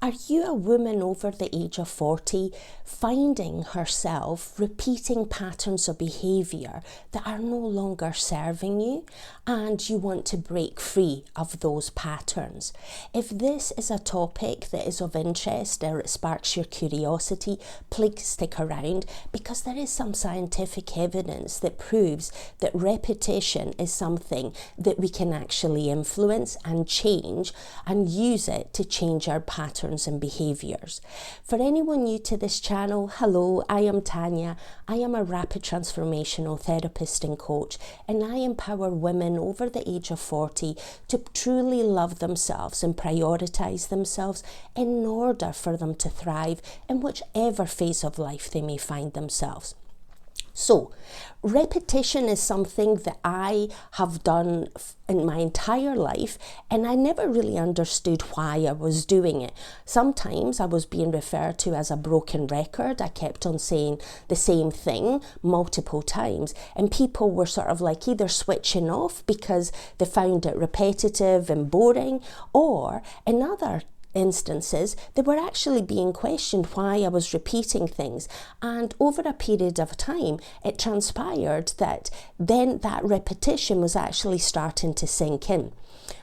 Are you a woman over the age of 40 finding herself repeating patterns of behaviour that are no longer serving you, and you want to break free of those patterns? If this is a topic that is of interest or it sparks your curiosity, please stick around, because there is some scientific evidence that proves that repetition is something that we can actually influence and change, and use it to change our patterns and behaviours. For anyone new to this channel, hello, I am Tanya. I am a rapid transformational therapist and coach, and I empower women over the age of 40 to truly love themselves and prioritise themselves in order for them to thrive in whichever phase of life they may find themselves. So, repetition is something that I have done in my entire life, and I never really understood why I was doing it. Sometimes I was being referred to as a broken record. I kept on saying the same thing multiple times, and people were sort of like either switching off because they found it repetitive and boring, or in other instances, they were actually being questioned why I was repeating things. And over a period of time, it transpired that then that repetition was actually starting to sink in.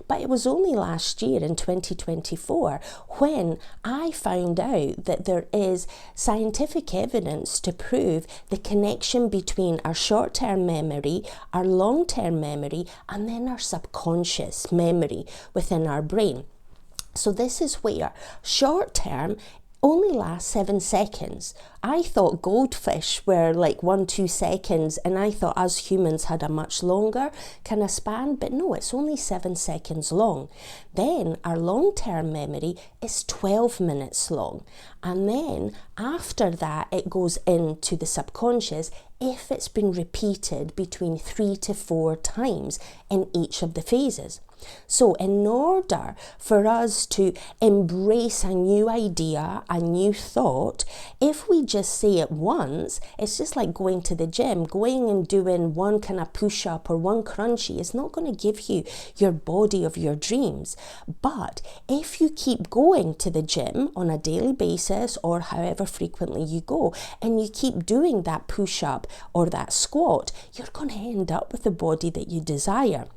But it was only last year in 2024 when I found out that there is scientific evidence to prove the connection between our short-term memory, our long-term memory, and then our subconscious memory within our brain. So this is where short term only lasts 7 seconds. I thought goldfish were like 1-2 seconds, and I thought us humans had a much longer kind of span, but no, it's only 7 seconds long. Then our long-term memory is 12 minutes long, and then after that it goes into the subconscious if it's been repeated between 3 to 4 times in each of the phases. So in order for us to embrace a new idea, a new thought, if we just say it once, it's just like going to the gym. Going and doing one kind of push-up or one crunchy is not going to give you your body of your dreams. But if you keep going to the gym on a daily basis, or however frequently you go, and you keep doing that push-up or that squat, you're going to end up with the body that you desire.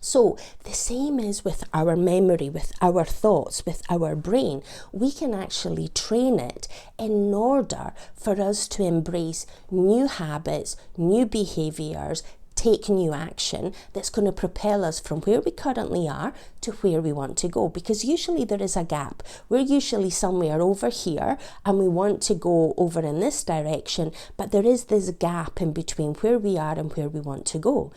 So the same is with our memory, with our thoughts, with our brain. We can actually train it in order for us to embrace new habits, new behaviours, take new action that's going to propel us from where we currently are to where we want to go. Because usually there is a gap. We're usually somewhere over here and we want to go over in this direction, but there is this gap in between where we are and where we want to go.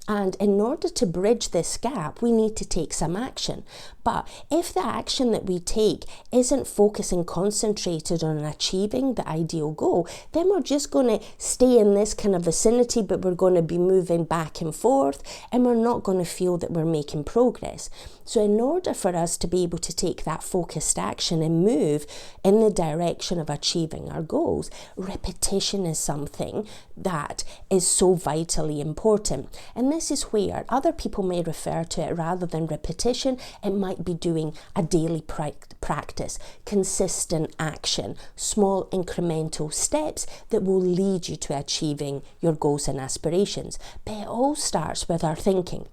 And in order to bridge this gap, we need to take some action. But if the action that we take isn't focusing, concentrated on achieving the ideal goal, then we're just going to stay in this kind of vicinity, but we're going to be moving back and forth, and we're not going to feel that we're making progress. So in order for us to be able to take that focused action and move in the direction of achieving our goals, repetition is something that is so vitally important. And this is where other people may refer to it rather than repetition. It might be doing a daily practice, consistent action, small incremental steps that will lead you to achieving your goals and aspirations. But it all starts with our thinking.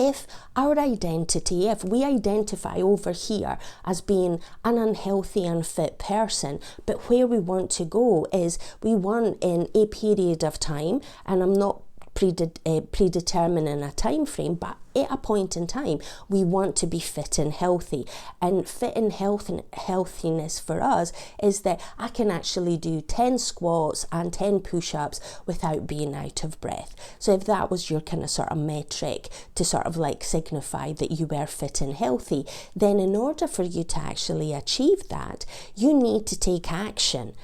If our identity, if we identify over here as being an unhealthy, unfit person, but where we want to go is we want in a period of time, and I'm not predetermining a time frame, but at a point in time, we want to be fit and healthy. And fit and healthiness for us is that I can actually do 10 squats and 10 push-ups without being out of breath. So if that was your kind of sort of metric to sort of like signify that you were fit and healthy, then in order for you to actually achieve that, you need to take action.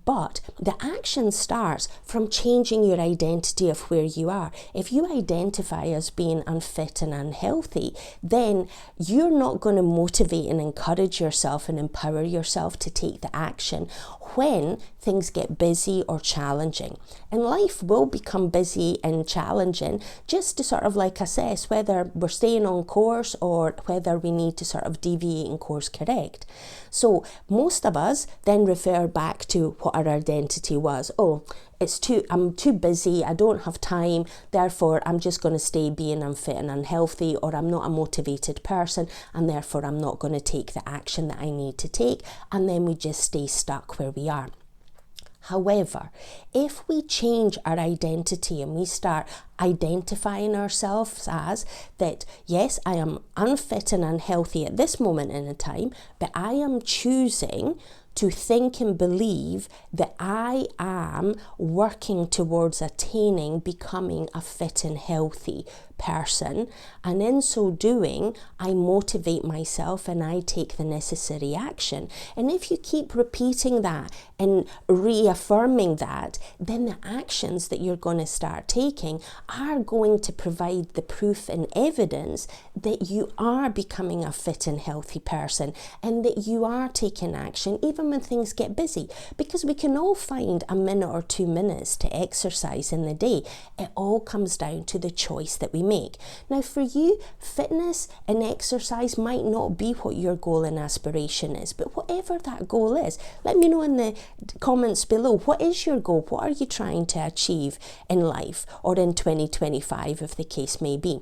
But the action starts from changing your identity of where you are. If you identify as being unfit and and unhealthy, then you're not going to motivate and encourage yourself and empower yourself to take the action when things get busy or challenging. And life will become busy and challenging just to sort of like assess whether we're staying on course or whether we need to sort of deviate and course correct. So most of us then refer back to what our identity was. Oh, I'm too busy, I don't have time, therefore I'm just going to stay being unfit and unhealthy, or I'm not a motivated person and therefore I'm not going to take the action that I need to take, and then we just stay stuck where we are. However, if we change our identity and we start identifying ourselves as that, yes, I am unfit and unhealthy at this moment in time, but I am choosing to think and believe that I am working towards attaining becoming a fit and healthy person, and in so doing I motivate myself and I take the necessary action. And if you keep repeating that and reaffirming that, then the actions that you're going to start taking are going to provide the proof and evidence that you are becoming a fit and healthy person, and that you are taking action even when things get busy, because we can all find a minute or 2 minutes to exercise in the day. It all comes down to the choice that we make. Now for you, fitness and exercise might not be what your goal and aspiration is, but whatever that goal is, let me know in the comments below. What is your goal? What are you trying to achieve in life, or in 2025 if the case may be?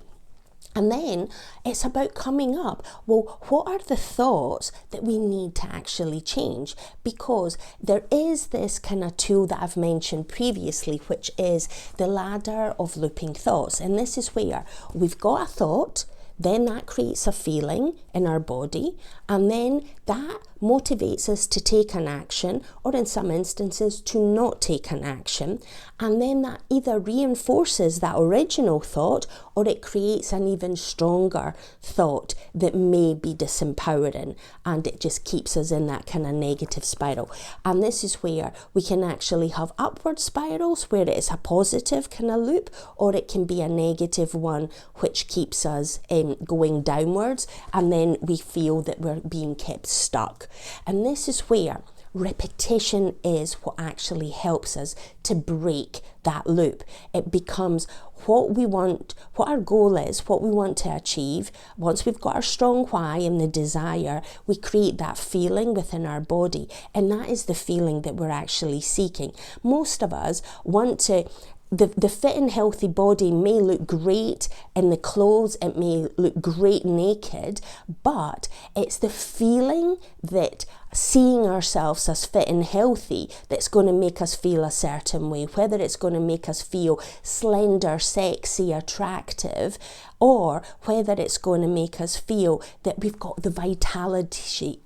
And then it's about coming up, well, what are the thoughts that we need to actually change? Because there is this kind of tool that I've mentioned previously, which is the ladder of looping thoughts. And this is where we've got a thought, then that creates a feeling in our body, and then that motivates us to take an action, or in some instances to not take an action, and then that either reinforces that original thought or it creates an even stronger thought that may be disempowering, and it just keeps us in that kind of negative spiral. And this is where we can actually have upward spirals where it is a positive kind of loop, or it can be a negative one which keeps us going downwards, and then we feel that we're being kept stuck. And this is where repetition is what actually helps us to break that loop. It becomes what we want, what our goal is, what we want to achieve. Once we've got our strong why and the desire, we create that feeling within our body, and that is the feeling that we're actually seeking. Most of us want to the fit and healthy body may look great in the clothes, it may look great naked, but it's the feeling that seeing ourselves as fit and healthy that's going to make us feel a certain way, whether it's going to make us feel slender, sexy, attractive, or whether it's going to make us feel that we've got the vitality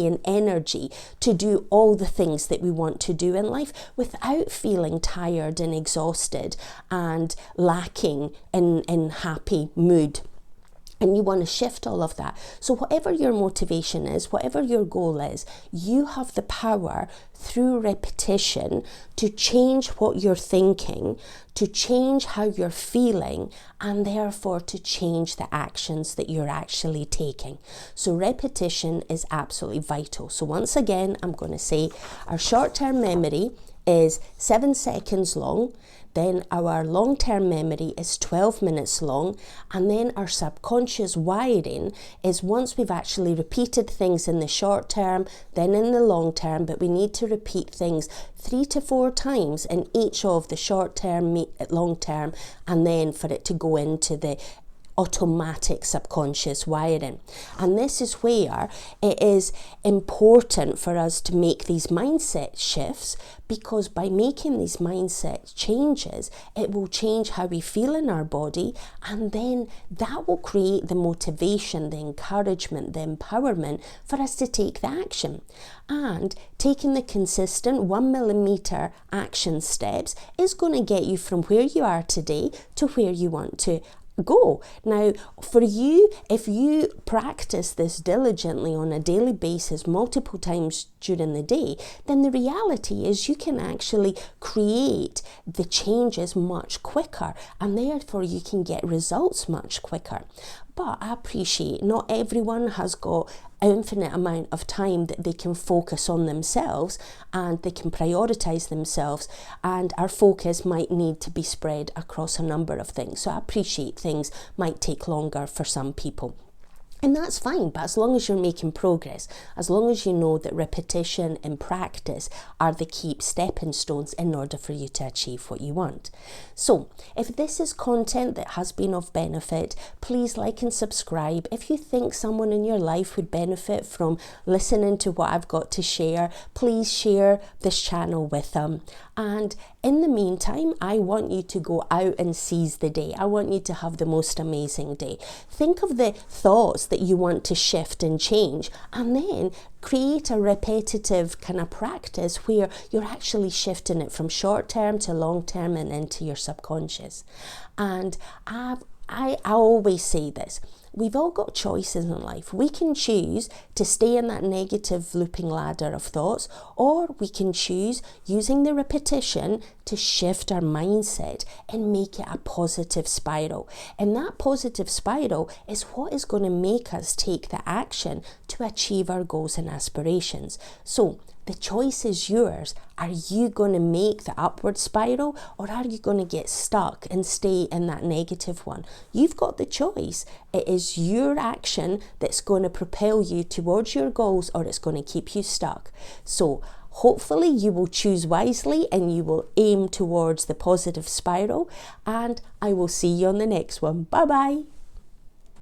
and energy to do all the things that we want to do in life without feeling tired and exhausted and lacking in happy mood. And you want to shift all of that. So whatever your motivation is, whatever your goal is, you have the power through repetition to change what you're thinking, to change how you're feeling, and therefore to change the actions that you're actually taking. So repetition is absolutely vital. So once again, I'm going to say our short-term memory is 7 seconds long. Then our long-term memory is 12 minutes long, and then our subconscious wiring is once we've actually repeated things in the short term, then in the long term, but we need to repeat things 3 to 4 times in each of the short term, long term, and then for it to go into the automatic subconscious wiring. And this is where it is important for us to make these mindset shifts, because by making these mindset changes, it will change how we feel in our body, and then that will create the motivation, the encouragement, the empowerment for us to take the action. And taking the consistent 1 millimeter action steps is going to get you from where you are today to where you want to go. Now, for you, if you practice this diligently on a daily basis, multiple times during the day, then the reality is you can actually create the changes much quicker, and therefore you can get results much quicker. But I appreciate not everyone has got infinite amount of time that they can focus on themselves and they can prioritize themselves, and our focus might need to be spread across a number of things. So I appreciate things might take longer for some people. And that's fine, but as long as you're making progress, as long as you know that repetition and practice are the key stepping stones in order for you to achieve what you want. So, if this is content that has been of benefit, please like and subscribe. If you think someone in your life would benefit from listening to what I've got to share, please share this channel with them. And in the meantime, I want you to go out and seize the day. I want you to have the most amazing day. Think of the thoughts that you want to shift and change, and then create a repetitive kind of practice where you're actually shifting it from short term to long term and into your subconscious. And I always say this. We've all got choices in life. We can choose to stay in that negative looping ladder of thoughts, or we can choose using the repetition to shift our mindset and make it a positive spiral. And that positive spiral is what is going to make us take the action to achieve our goals and aspirations. So the choice is yours. Are you going to make the upward spiral, or are you going to get stuck and stay in that negative one? You've got the choice. It is your action that's going to propel you towards your goals, or it's going to keep you stuck. So hopefully you will choose wisely and you will aim towards the positive spiral, and I will see you on the next one. Bye bye.